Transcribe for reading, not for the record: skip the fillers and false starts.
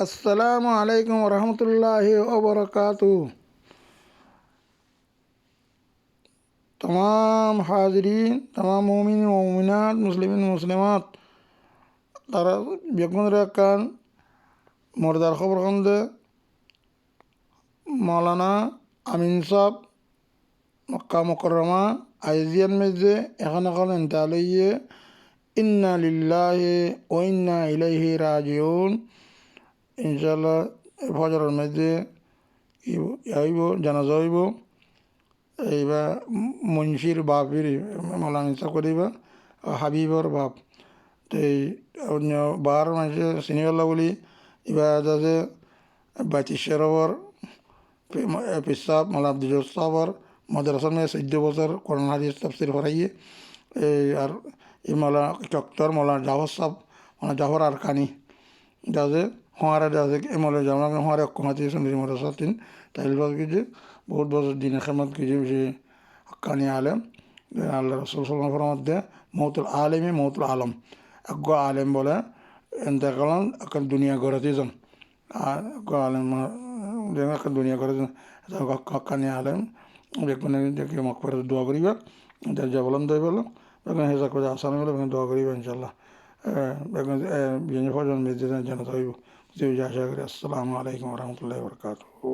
আসসালামু আলাইকুম রহমতুল্লাহি ওবরকাতু। तमाम हाजरीन, तमाम मोमिन मोमिनात, मुस्लिमीन मुस्लिमात, তারা বেগুন রাখান মর্দার খবর খন্দে মৌলানা আমিন সাহ মক্কা মুকররমা আইজিয়ান মেজে এখানে এখন এন্তালইয়ে ইন্না লিল্লাহি ও ইন্না ইলাইহি রাজিউন। ইনশাল্লাহ ফজরের মেজে আইব জানাজা হইব। এইবার মুন্সির বাপির মৌলানা সাহ করিবা হাবিবর বাপ এই অন্য বার মানুষে সিনেমাল্লা বলি এবার আছে বাইতিশেরবর পিসাব মালা আব্দুল সাহর মাদ্রাসার মেয়ে 14 বছর কোরআন হাদিস তাফসীর করাইয়ে এই আর এই মালা ডক্টর মৌলানা জাফর সাহ মৌলানা জাফর আর কানি যাতে হওয়ারা যাতে এই মৌলানা জামাকে হওয়ার অক্ষমাতি সুন্দরী মাদ্রাসা তিন তাইল কিছু বহুত বছর দিনে খেমত কিছু সে কানি আলেম আল্লাহ রসুল সাল্লাম মধ্যে মৌতুল আলেমই মৌতুল আলম এক আলেম বলে এতেকালাম এক দুনিয়া গড়াতে যান আর আলেম এক দুনিয়া গড়ে কানি আলেম বেগুনে দেখি মকবরে দোয়া করিবা যা বললাম তাই বললাম বেগুন হেজা করে আসামি বলে বেগুন দোয়া করিবা ইনশাল্লাহ বেগুন ফজন মেজে জানাতে হইব যে আশা করি। আসসালামু আলাইকুম রহমতুল্লাহি ওয়া বারাকাতুহু।